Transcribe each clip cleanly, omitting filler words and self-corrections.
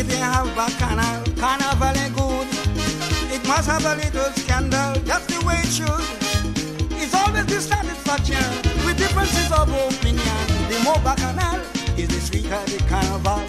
they have Bacchanal. Carnival ain't good. It must have a little scandal. That's the way it should. It's always dissatisfaction with differences of opinion. The more Bacchanal is the sweeter the carnival.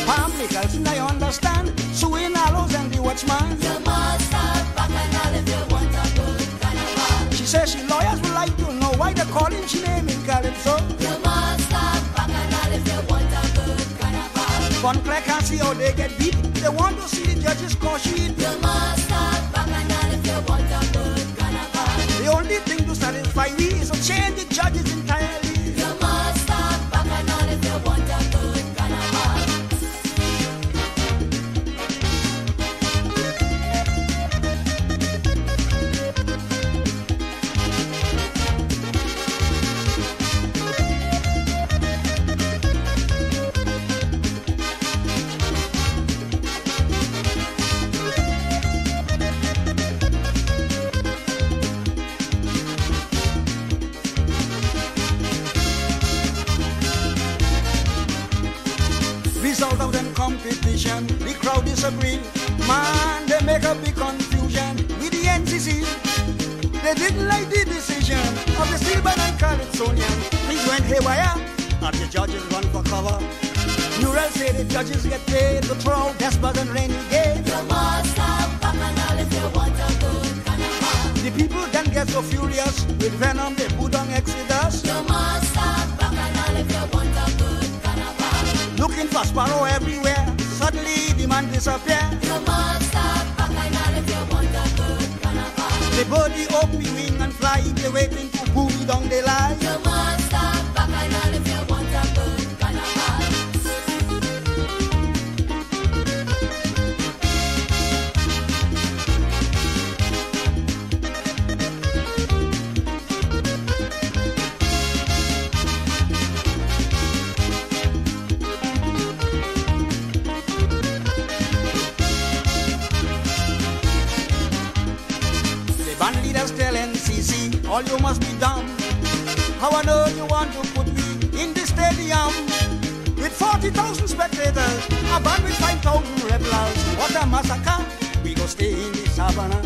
Palm Nichols, I understand. Suing Allows and the Watchman. You must have Bacchanal if you want a good carnival. She says she lawyers would like to know why they're calling she name in Calypso. You must have Bacchanal if you want a good carnival. Fun Claire can't see how they get beat. They want to see the judges score sheet. You must have Bacchanal if you want a good carnival. The only thing to satisfy me is to change the judges entirely. You must have Bacchanal if you want a good carnival. Result of them competition, the crowd disagree. Man, they make a big confusion with the NCC. They didn't like the decision of the Steelman and Calypsonian. Things went haywire, and the judges run for cover. Neural say the judges get paid to throw out desperate and rainy games. You must have Bacchanal if you want a good carnival. The people then get so furious with venom they put on Exodus. You must have Bacchanal if you want a good carnival. Looking for sparrow everywhere, suddenly the man disappear. You must have Bacchanal if you want a good carnival. The body open wing and fly, they waiting to boogie down the line. You must have Bacchanal if you want a good carnival. Band leaders tell NCC, all you must be dumb. How I know you want to put me in the stadium with 40,000 spectators, a band with 5,000 rebels. What a massacre, we go stay in the savannah.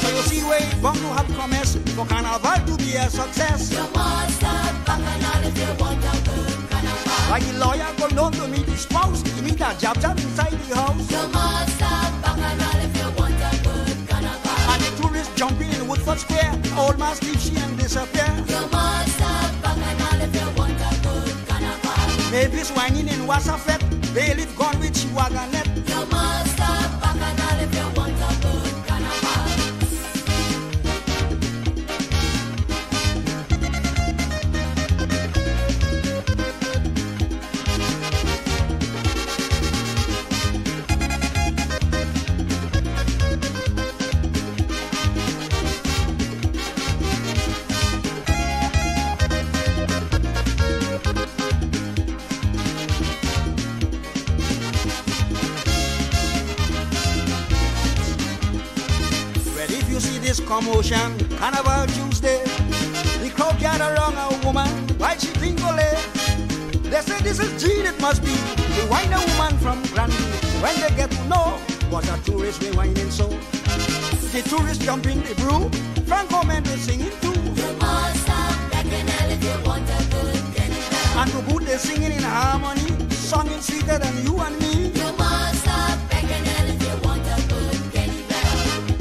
So you see where it's bound to have commerce for Carnival to be a success. You must have Bacchanal if you want a good carnival. Like the lawyer go down to meet his spouse, he meet a jab inside the house. You must have Bacchanal if you want a good carnival. And the tourists jumping in Woodford Square, old man sleep she and disappear. You must have Bacchanal if you want a good carnival. Mavis whining in Wasafet, bailiff gone with Chihuahuanet. You must have Bacchanal if you want a good carnival. This commotion, Carnival Tuesday, the crowd gather around a woman while she tingole. They say this is Jean, it must be the whiner woman from Granby. When they get to know what a tourist they whining so, the tourists jump in the brew, Franco Mendes singing too. You must have Bacchanal if you want a good carnival. And to boot they singing in harmony, singing sweeter than you and me. You must have Bacchanal if you want a good carnival.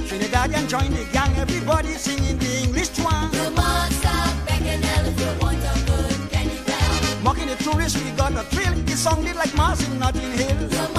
Trinidadian join the gang, everybody singing the English twang. You must have Bacchanal if you want a good carnival. Mocking the tourists, we got a thrill. It sounded like Mars in Notting Hill. You